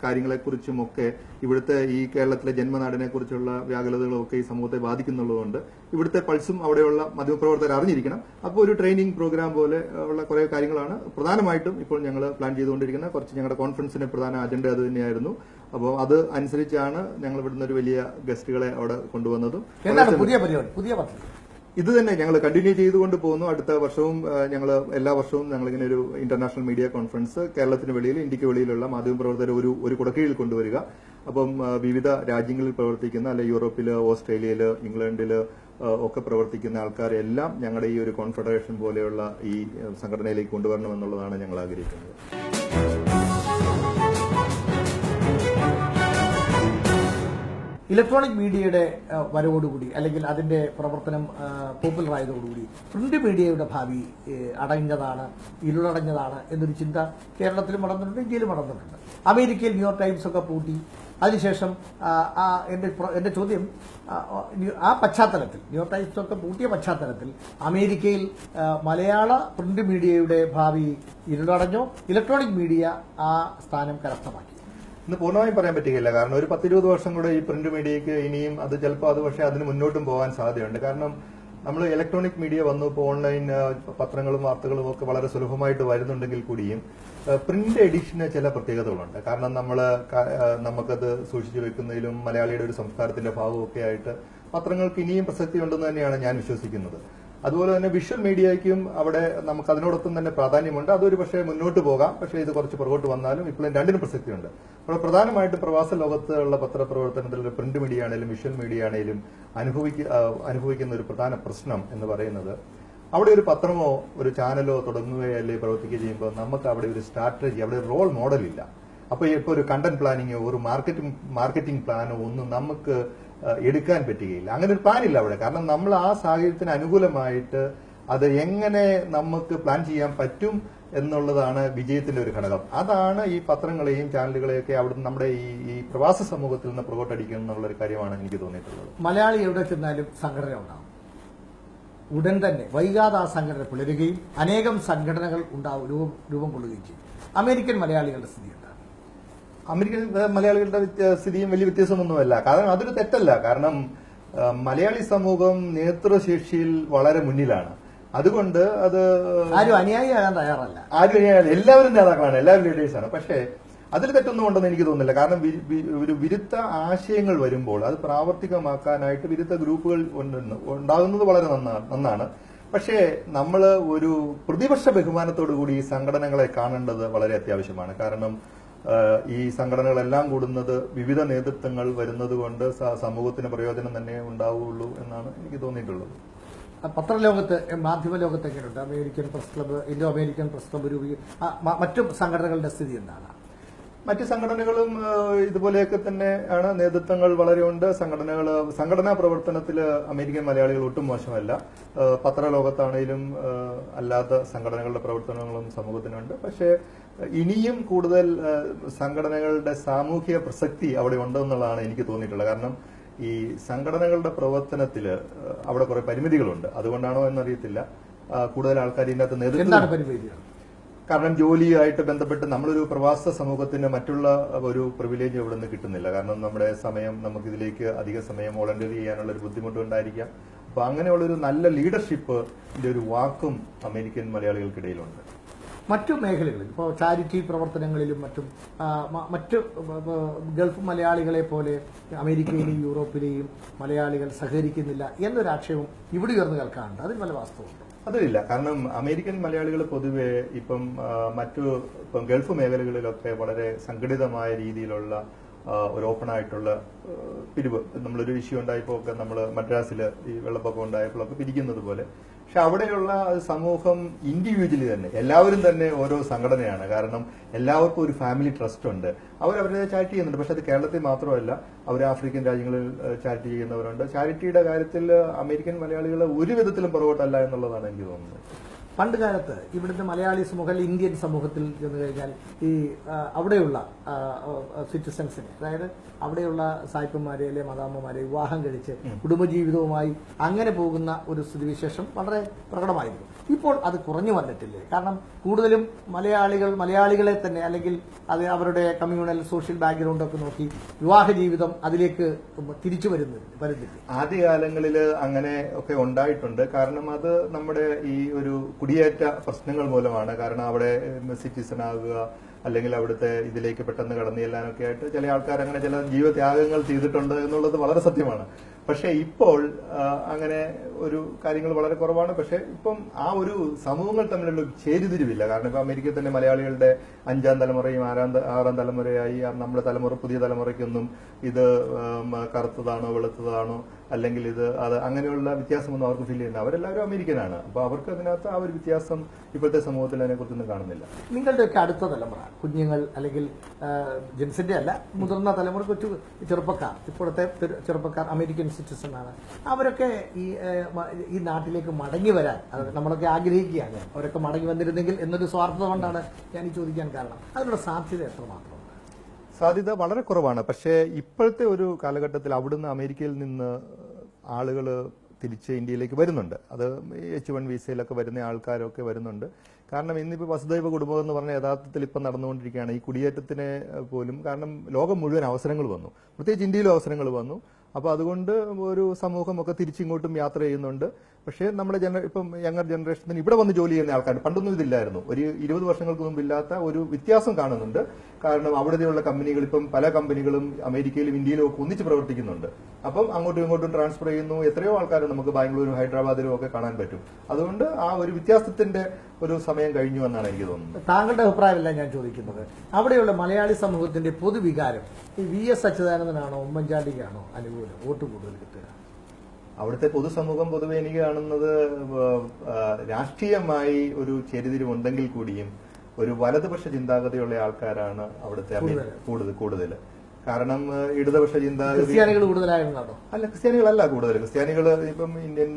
കാര്യങ്ങളെക്കുറിച്ചും ഒക്കെ ഇവിടുത്തെ ഈ കേരളത്തിലെ ജന്മനാടിനെ കുറിച്ചുള്ള വ്യാകുലതകളും ഒക്കെ ഈ സമൂഹത്തെ ബാധിക്കുന്നുള്ളതുകൊണ്ട് ഇവിടുത്തെ പൾസും അവിടെയുള്ള മാധ്യമപ്രവർത്തകർ അറിഞ്ഞിരിക്കണം. അപ്പോൾ ഒരു ട്രെയിനിങ് പ്രോഗ്രാം പോലെ ഉള്ള കുറെ കാര്യങ്ങളാണ് പ്രധാനമായിട്ടും ഇപ്പോൾ ഞങ്ങൾ പ്ലാൻ ചെയ്തുകൊണ്ടിരിക്കുന്നത്. കുറച്ച് ഞങ്ങളുടെ കോൺഫറൻസിന്റെ പ്രധാന അജണ്ട അത് തന്നെയായിരുന്നു. അപ്പോൾ അത് അനുസരിച്ചാണ് ഞങ്ങൾ ഇവിടുന്ന് ഒരു വലിയ ഗസ്റ്റുകളെ അവിടെ കൊണ്ടുവന്നതും. പുതിയ പരിപാടി, പുതിയ പദ്ധതി ഇത് തന്നെ ഞങ്ങൾ കണ്ടിന്യൂ ചെയ്തുകൊണ്ട് പോകുന്നു. അടുത്ത വർഷവും ഞങ്ങൾ എല്ലാ വർഷവും ഞങ്ങളിങ്ങനെ ഒരു ഇന്റർനാഷണൽ മീഡിയ കോൺഫറൻസ് കേരളത്തിന് വെളിയിൽ, ഇന്ത്യക്ക് വെളിയിലുള്ള മാധ്യമപ്രവർത്തകരെ ഒരു കുടക്കീഴിൽ കൊണ്ടുവരിക. അപ്പം വിവിധ രാജ്യങ്ങളിൽ പ്രവർത്തിക്കുന്ന, അല്ലെ യൂറോപ്പില്, ഓസ്ട്രേലിയയില്, ഇംഗ്ലണ്ടില് ഒക്കെ പ്രവർത്തിക്കുന്ന ആൾക്കാരെല്ലാം ഞങ്ങളുടെ ഈ ഒരു കോൺഫെഡറേഷൻ പോലെയുള്ള ഈ സംഘടനയിലേക്ക് കൊണ്ടുവരണമെന്നുള്ളതാണ് ഞങ്ങൾ ആഗ്രഹിക്കുന്നത്. ഇലക്ട്രോണിക് മീഡിയയുടെ വരവോടുകൂടി, അല്ലെങ്കിൽ അതിന്റെ പ്രവർത്തനം പോപ്പുലർ ആയതോടുകൂടി പ്രിന്റ് മീഡിയയുടെ ഭാവി അടഞ്ഞതാണ്, ഇരുളടഞ്ഞതാണ് എന്നൊരു ചിന്ത കേരളത്തിലും നടന്നിട്ടുണ്ട്, ഇന്ത്യയിലും നടന്നിട്ടുണ്ട്. അമേരിക്കയിൽ ന്യൂയോർക്ക് ടൈംസ് ഒക്കെ പൂട്ടി. അതിനുശേഷം എന്റെ ചോദ്യം, ആ പശ്ചാത്തലത്തിൽ, ന്യൂയോർക്ക് ടൈംസ് ഒക്കെ പൂട്ടിയ പശ്ചാത്തലത്തിൽ അമേരിക്കയിൽ മലയാള പ്രിന്റ് മീഡിയയുടെ ഭാവി ഇരുളടഞ്ഞോ, ഇലക്ട്രോണിക് മീഡിയ ആ സ്ഥാനം കരസ്ഥമാക്കി? ഇന്ന് പൂർണ്ണമായും പറയാൻ പറ്റുകയില്ല. കാരണം ഒരു 10-20 വർഷം കൂടെ ഈ പ്രിന്റ് മീഡിയയ്ക്ക് ഇനിയും അത് ചിലപ്പോൾ അത് പക്ഷേ അതിന് മുന്നോട്ടും പോകാൻ സാധ്യതയുണ്ട്. കാരണം നമ്മൾ ഇലക്ട്രോണിക് മീഡിയ വന്നു, ഇപ്പോൾ ഓൺലൈൻ പത്രങ്ങളും വാർത്തകളും ഒക്കെ വളരെ സുലഭമായിട്ട് വരുന്നുണ്ടെങ്കിൽ കൂടിയും പ്രിന്റ് എഡിഷന് ചില പ്രത്യേകതകളുണ്ട്. കാരണം നമുക്കത് സൂക്ഷിച്ചു വെക്കുന്നതിലും മലയാളിയുടെ ഒരു സംസ്കാരത്തിന്റെ ഭാഗമൊക്കെ ആയിട്ട് പത്രങ്ങൾക്ക് ഇനിയും പ്രസക്തി ഉണ്ടെന്ന് തന്നെയാണ് ഞാൻ വിശ്വസിക്കുന്നത്. അതുപോലെ തന്നെ വിഷ്വൽ മീഡിയയ്ക്കും അവിടെ നമുക്ക് അതിനോടൊപ്പം തന്നെ പ്രാധാന്യമുണ്ട്. അതൊരു പക്ഷേ മുന്നോട്ട് പോകാം, പക്ഷേ ഇത് കുറച്ച് പുറകോട്ട് വന്നാലും ഇപ്പോഴും രണ്ടിനും പ്രസക്തിയുണ്ട്. അപ്പോൾ പ്രധാനമായിട്ടും പ്രവാസ ലോകത്തുള്ള പത്രപ്രവർത്തനത്തിൽ പ്രിന്റ് മീഡിയ ആണെങ്കിലും വിഷ്വൽ മീഡിയ ആണെങ്കിലും അനുഭവിക്കുന്ന ഒരു പ്രധാന പ്രശ്നം എന്ന് പറയുന്നത്, അവിടെ ഒരു പത്രമോ ഒരു ചാനലോ തുടങ്ങുകയോ അല്ലെങ്കിൽ പ്രവർത്തിക്കുകയോ ചെയ്യുമ്പോൾ നമുക്ക് അവിടെ ഒരു സ്ട്രാറ്റജി, അവിടെ റോൾ മോഡലില്ല. അപ്പോൾ ഇപ്പോൾ ഒരു കണ്ടന്റ് പ്ലാനിങ്ങോ ഒരു മാർക്കറ്റിംഗ് പ്ലാനോ ഒന്നും നമുക്ക് എടുക്കാൻ പറ്റുകയില്ല. അങ്ങനെ ഒരു പ്ലാൻ ഇല്ല അവിടെ. കാരണം നമ്മൾ ആ സാഹചര്യത്തിന് അനുകൂലമായിട്ട് അത് എങ്ങനെ നമുക്ക് പ്ലാൻ ചെയ്യാൻ പറ്റും എന്നുള്ളതാണ് വിജയത്തിന്റെ ഒരു ഘടകം. അതാണ് ഈ പത്രങ്ങളെയും ചാനലുകളെയൊക്കെ അവിടുന്ന് നമ്മുടെ ഈ പ്രവാസ സമൂഹത്തിൽ നിന്ന് പുറകോട്ടടിക്കണം എന്നുള്ളൊരു കാര്യമാണ് എനിക്ക് തോന്നിയിട്ടുള്ളത്. മലയാളി എവിടെ ചെന്നാലും സംഘടന ഉണ്ടാവും. ഉടൻ തന്നെ വൈകാതെ ആ സംഘടന പുലരുകയും അനേകം സംഘടനകൾ രൂപം കൊള്ളുകയും ചെയ്യും. അമേരിക്കൻ മലയാളികളുടെ സ്ഥിതി എന്താണ്? അമേരിക്കൻ മലയാളികളുടെ സ്ഥിതിയും വലിയ വ്യത്യാസമൊന്നുമല്ല. കാരണം അതൊരു തെറ്റല്ല. കാരണം മലയാളി സമൂഹം നേതൃശേഷിയിൽ വളരെ മുന്നിലാണ്. അതുകൊണ്ട് അത് ആരും അനുയായിയാകാൻ തയ്യാറല്ല. എല്ലാവരും നേതാക്കളാണ്, എല്ലാവരും ലീഡേഴ്സാണ്. പക്ഷേ അതിൽ തെറ്റൊന്നും ഉണ്ടെന്ന് എനിക്ക് തോന്നുന്നില്ല. കാരണം ഒരു വിരുദ്ധ ആശയങ്ങൾ വരുമ്പോൾ അത് പ്രാവർത്തികമാക്കാനായിട്ട് വിരുദ്ധ ഗ്രൂപ്പുകൾ ഉണ്ടാകുന്നത് വളരെ നന്നാണ്. പക്ഷേ നമ്മൾ ഒരു പ്രതിപക്ഷ ബഹുമാനത്തോടുകൂടി ഈ സംഘടനകളെ കാണേണ്ടത് വളരെ അത്യാവശ്യമാണ്. കാരണം ഈ സംഘടനകളെല്ലാം കൂടുന്നത് വിവിധ നേതൃത്വങ്ങൾ വരുന്നത് കൊണ്ട് സമൂഹത്തിന് പ്രയോജനം തന്നെ ഉണ്ടാവുകയുള്ളൂ എന്നാണ് എനിക്ക് തോന്നിയിട്ടുള്ളത്. പത്രലോകത്ത്, മാധ്യമ ലോകത്ത് എങ്ങനെയുണ്ട്? American press club, Indo American press club, മറ്റു സംഘടനകളുടെ സ്ഥിതി എന്താണ്? മറ്റ് സംഘടനകളും ഇതുപോലെയൊക്കെ തന്നെ ആണ്. നേതൃത്വങ്ങൾ വളരെയുണ്ട്. സംഘടനാ പ്രവർത്തനത്തിൽ അമേരിക്കൻ മലയാളികൾ ഒട്ടും മോശമല്ല. പത്രലോകത്താണെങ്കിലും അല്ലാത്ത സംഘടനകളുടെ പ്രവർത്തനങ്ങളും സമൂഹത്തിനുണ്ട്. പക്ഷേ ഇനിയും കൂടുതൽ സംഘടനകളുടെ സാമൂഹിക പ്രസക്തി അവിടെ ഉണ്ടെന്നുള്ളതാണ് എനിക്ക് തോന്നിയിട്ടുള്ളത്. കാരണം ഈ സംഘടനകളുടെ പ്രവർത്തനത്തിൽ അവിടെ കുറെ പരിമിതികളുണ്ട്. അതുകൊണ്ടാണോ എന്നറിയത്തില്ല കൂടുതൽ ആൾക്കാർ ഇതിനകത്ത് നേതൃത്വം. കാരണം ജോലിയായിട്ട് ബന്ധപ്പെട്ട് നമ്മളൊരു പ്രവാസ സമൂഹത്തിന് മറ്റുള്ള ഒരു പ്രിവിലേജ് ഇവിടെ നിന്ന് കിട്ടുന്നില്ല. കാരണം നമ്മുടെ സമയം, നമുക്കിതിലേക്ക് അധിക സമയം വോളണ്ടിയർ ചെയ്യാനുള്ള ഒരു ബുദ്ധിമുട്ടുണ്ടായിരിക്കാം. അപ്പൊ അങ്ങനെയുള്ളൊരു നല്ല ലീഡർഷിപ്പ് ഒരു വാക്കും അമേരിക്കൻ മലയാളികൾക്കിടയിലുണ്ട്. മറ്റു മേഖലകളിൽ, ഇപ്പോൾ ചാരിറ്റി പ്രവർത്തനങ്ങളിലും മറ്റു ഗൾഫ് മലയാളികളെ പോലെ അമേരിക്കയിലെയും യൂറോപ്പിലെയും മലയാളികൾ സഹകരിക്കുന്നില്ല എന്നൊരു ആക്ഷേപം ഇവിടെ ഉയർന്നു കേൾക്കാറുണ്ട്. അതിൽ വല്ല വാസ്തവമുണ്ടോ? അതില്ല. കാരണം അമേരിക്കൻ മലയാളികൾ പൊതുവെ ഇപ്പം ഗൾഫ് മേഖലകളിലൊക്കെ വളരെ സംഘടിതമായ രീതിയിലുള്ള ഒരു ഓപ്പൺ ആയിട്ടുള്ള പിരിവ്. നമ്മളൊരു ഇഷ്യൂ ഉണ്ടായപ്പോൾ ഒക്കെ നമ്മൾ മദ്രാസിൽ ഈ വെള്ളപ്പൊക്കം ഉണ്ടായപ്പോഴൊക്കെ പിരിക്കുന്നത് പോലെ. പക്ഷെ അവിടെയുള്ള സമൂഹം ഇൻഡിവിജ്വലി തന്നെ എല്ലാവരും തന്നെ ഓരോ സംഘടനയാണ്. കാരണം എല്ലാവർക്കും ഒരു ഫാമിലി ട്രസ്റ്റ് ഉണ്ട്. അവരവരെ ചാരിറ്റി ചെയ്യുന്നുണ്ട്. പക്ഷെ അത് കേരളത്തിൽ മാത്രമല്ല, അവർ ആഫ്രിക്കൻ രാജ്യങ്ങളിൽ ചാരിറ്റി ചെയ്യുന്നവരുണ്ട്. ചാരിറ്റിയുടെ കാര്യത്തിൽ അമേരിക്കൻ മലയാളികൾ ഒരു വിധത്തിലും പുറകോട്ടല്ല എന്നുള്ളതാണ് എനിക്ക് തോന്നുന്നത്. പണ്ട് കാലത്ത് ഇവിടുത്തെ മലയാളി സമൂഹം അല്ലെങ്കിൽ ഇന്ത്യൻ സമൂഹത്തിൽ ചെന്ന് കഴിഞ്ഞാൽ ഈ അവിടെയുള്ള സിറ്റിസൺസിനെ, അതായത് അവിടെയുള്ള സായിപ്പന്മാരെ അല്ലെ മദാമ്മമാരെ വിവാഹം കഴിച്ച് കുടുംബജീവിതവുമായി അങ്ങനെ പോകുന്ന ഒരു സ്ഥിതിവിശേഷം വളരെ പ്രകടമായിരുന്നു. ഇപ്പോൾ അത് കുറഞ്ഞു വന്നിട്ടില്ലേ? കാരണം കൂടുതലും മലയാളികളെ തന്നെ, അല്ലെങ്കിൽ അത് അവരുടെ കമ്മ്യൂണൽ സോഷ്യൽ ബാക്ക്ഗ്രൗണ്ട് ഒക്കെ നോക്കി വിവാഹ ജീവിതം അതിലേക്ക് തിരിച്ചു വരുന്നില്ല. ആദ്യകാലങ്ങളിൽ അങ്ങനെ ഒക്കെ ഉണ്ടായിട്ടുണ്ട്. കാരണം അത് നമ്മുടെ ഈ ഒരു കുടിയേറ്റ പ്രശ്നങ്ങൾ മൂലമാണ്. കാരണം അവിടെ സിറ്റിസൺ ആകുക, അല്ലെങ്കിൽ അവിടുത്തെ ഇതിലേക്ക് പെട്ടെന്ന് കടന്നു ചെല്ലാനൊക്കെ ആയിട്ട് ചില ആൾക്കാർ അങ്ങനെ ചില ജീവത്യാഗങ്ങൾ ചെയ്തിട്ടുണ്ട് എന്നുള്ളത് വളരെ സത്യമാണ്. പക്ഷേ ഇപ്പോൾ അങ്ങനെ ഒരു കാര്യങ്ങൾ വളരെ കുറവാണ്. പക്ഷെ ഇപ്പം ആ ഒരു സമൂഹങ്ങൾ തമ്മിലുള്ള ചേരിതിരിവില്ല. കാരണം ഇപ്പൊ അമേരിക്കയിൽ തന്നെ മലയാളികളുടെ 5ാം തലമുറയും 6ാം തലമുറയായി നമ്മുടെ പുതിയ തലമുറയ്ക്കൊന്നും ഇത് കറുത്തതാണോ വെളുത്തതാണോ അല്ലെങ്കിൽ അത് അങ്ങനെയുള്ള വ്യത്യാസമൊന്നും അവർക്ക് ഫീൽ ചെയ്യുന്നില്ല. അവരെല്ലാവരും അമേരിക്കനാണ്. അപ്പൊ അവർക്ക് അതിനകത്ത് ആ ഒരു വ്യത്യാസം ഇപ്പോഴത്തെ സമൂഹത്തിൽ അതിനെക്കുറിച്ചൊന്നും കാണുന്നില്ല. നിങ്ങളുടെയൊക്കെ അടുത്ത തലമുറ കുഞ്ഞുങ്ങൾ, അല്ലെങ്കിൽ ജെൻസിന്റെ അല്ല, മുതിർന്ന തലമുറ, ചെറുപ്പക്കാർ, ഇപ്പോഴത്തെ ചെറുപ്പക്കാർ അമേരിക്കൻ സിറ്റിസൺ ആണ്. അവരൊക്കെ ഈ നാട്ടിലേക്ക് മടങ്ങി വരാൻ നമ്മളൊക്കെ ആഗ്രഹിക്കുകയാണ്. അവരൊക്കെ മടങ്ങി വന്നിരുന്നെങ്കിൽ എന്നൊരു സ്വാർത്ഥത കൊണ്ടാണ് ഞാൻ ഈ ചോദിക്കാൻ കാരണം. അതിനുള്ള സാധ്യത എത്രമാത്രം? സാധ്യത വളരെ കുറവാണ്. പക്ഷേ ഇപ്പോഴത്തെ ഒരു കാലഘട്ടത്തിൽ അവിടുന്ന് അമേരിക്കയിൽ നിന്ന് ആളുകൾ തിരിച്ച് ഇന്ത്യയിലേക്ക് വരുന്നുണ്ട്. അത് H1 വിസയിലൊക്കെ വരുന്ന ആൾക്കാരൊക്കെ വരുന്നുണ്ട്. കാരണം ഇന്നിപ്പോൾ വസുദൈവ കുടുംബം എന്ന് പറഞ്ഞ യഥാർത്ഥത്തിൽ ഇപ്പം നടന്നുകൊണ്ടിരിക്കുകയാണ്. ഈ കുടിയേറ്റത്തിന് പോലും കാരണം ലോകം മുഴുവൻ അവസരങ്ങൾ വന്നു, പ്രത്യേകിച്ച് ഇന്ത്യയിലും അവസരങ്ങൾ വന്നു. അപ്പോൾ അതുകൊണ്ട് ഒരു സമൂഹമൊക്കെ തിരിച്ചിങ്ങോട്ടും യാത്ര ചെയ്യുന്നുണ്ട്. പക്ഷേ നമ്മുടെ ഇപ്പം യങ്ങർ ജനറേഷന് ഇവിടെ വന്ന് ജോലി ചെയ്യുന്ന ആൾക്കാർ പണ്ടൊന്നും ഇതില്ലായിരുന്നു. ഒരു 20 വർഷങ്ങൾക്ക് മുമ്പ് ഇല്ലാത്ത ഒരു വ്യത്യാസം കാണുന്നുണ്ട്. കാരണം അവിടെയുള്ള കമ്പനികൾ, ഇപ്പം പല കമ്പനികളും അമേരിക്കയിലും ഇന്ത്യയിലും ഒക്കെ ഒന്നിച്ച് പ്രവർത്തിക്കുന്നുണ്ട്. അപ്പം അങ്ങോട്ടും ഇങ്ങോട്ടും ട്രാൻസ്ഫർ ചെയ്യുന്നു. എത്രയോ ആൾക്കാർ നമുക്ക് ബാംഗ്ലൂരും ഹൈദരാബാദിലും ഒക്കെ കാണാൻ പറ്റും. അതുകൊണ്ട് ആ ഒരു വ്യത്യാസത്തിന്റെ ഒരു സമയം കഴിഞ്ഞു എന്നാണ് എനിക്ക് തോന്നുന്നത്. താങ്കളുടെ അഭിപ്രായമല്ല ഞാൻ ചോദിക്കുന്നത്. അവിടെയുള്ള മലയാളി സമൂഹത്തിന്റെ പൊതുവികാരം ഈ VS അച്യുതാനന്ദനാണോ ഉമ്മൻചാണ്ടിക്കാണോ അനുകൂലം വോട്ട് കൂടുതൽ കിട്ടുക? അവിടുത്തെ പൊതുസമൂഹം പൊതുവെ എനിക്ക് കാണുന്നത് രാഷ്ട്രീയമായി ഒരു ചേരിതിരിവുണ്ടെങ്കിൽ കൂടിയും ഒരു വലതുപക്ഷ ചിന്താഗതിയുള്ള ആൾക്കാരാണ് അവിടുത്തെ കൂടുതൽ. കാരണം ഇടതുപക്ഷ ചിന്താഗതി ക്രിസ്ത്യാനികൾ കൂടുതലായിരുന്നോ? അല്ല, ക്രിസ്ത്യാനികളല്ല കൂടുതൽ. ക്രിസ്ത്യാനികൾ ഇപ്പം ഇന്ത്യൻ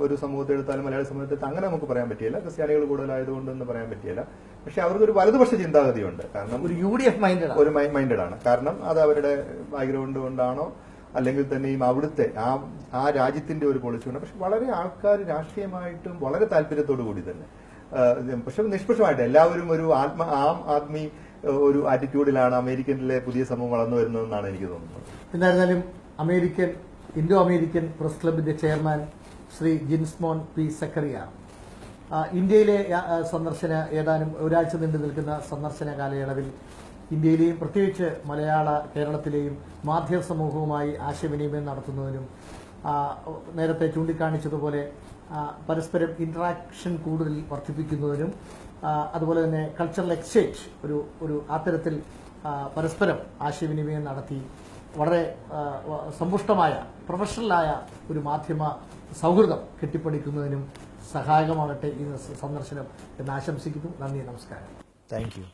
ഒരു സമൂഹത്തെ എടുത്താലും മലയാളി സമൂഹത്തെ അങ്ങനെ നമുക്ക് പറയാൻ പറ്റില്ല. ക്രിസ്ത്യാനികൾ കൂടുതലായതുകൊണ്ടെന്ന് പറയാൻ പറ്റില്ല. പക്ഷെ അവർക്കൊരു വലതുപക്ഷ ചിന്താഗതിയുണ്ട്. കാരണം ഒരു UDF മൈൻഡഡ് ആണ്. കാരണം അത് അവരുടെ ബാക്ക്ഗ്രൗണ്ട് കൊണ്ടാണോ അല്ലെങ്കിൽ തന്നെയും അവിടുത്തെ ആ രാജ്യത്തിന്റെ ഒരു പോളിസി ഉണ്ട്. പക്ഷെ വളരെ ആൾക്കാർ രാഷ്ട്രീയമായിട്ടും വളരെ താല്പര്യത്തോടു കൂടി തന്നെ, പക്ഷെ നിഷ്പക്ഷമായിട്ട് എല്ലാവരും ഒരു ആം ആദ്മി ഒരു ആറ്റിറ്റ്യൂഡിലാണ് അമേരിക്കനിലെ പുതിയ സമൂഹം വളർന്നു വരുന്നതെന്നാണ് എനിക്ക് തോന്നുന്നത്. എന്തായിരുന്നാലും ഇൻഡോ അമേരിക്കൻ പ്രസ് ക്ലബിന്റെ ചെയർമാൻ ശ്രീ ജിൻസ്മോൻ P. സക്കറിയ ഇന്ത്യയിലെ സന്ദർശന ഏതാനും ഒരാഴ്ച നീണ്ടു നിൽക്കുന്ന സന്ദർശന കാലയളവിൽ ഇന്ത്യയിലെയും പ്രത്യേകിച്ച് കേരളത്തിലെയും മാധ്യമ സമൂഹവുമായി ആശയവിനിമയം നടത്തുന്നതിനും നേരത്തെ ചൂണ്ടിക്കാണിച്ചതുപോലെ പരസ്പരം ഇന്ററാക്ഷൻ കൂടുതൽ വർദ്ധിപ്പിക്കുന്നതിനും അതുപോലെ തന്നെ കൾച്ചറൽ എക്സ്ചേഞ്ച് ഒരു അത്തരത്തിൽ പരസ്പരം ആശയവിനിമയം നടത്തി വളരെ സമ്പുഷ്ടമായ പ്രൊഫഷണലായ ഒരു മാധ്യമ സൗഹൃദം കെട്ടിപ്പടുക്കുന്നതിനും സഹായകമാകട്ടെ ഈ സന്ദർശനം എന്ന് ആശംസിക്കുന്നു. നന്ദി, നമസ്കാരം. Thank you.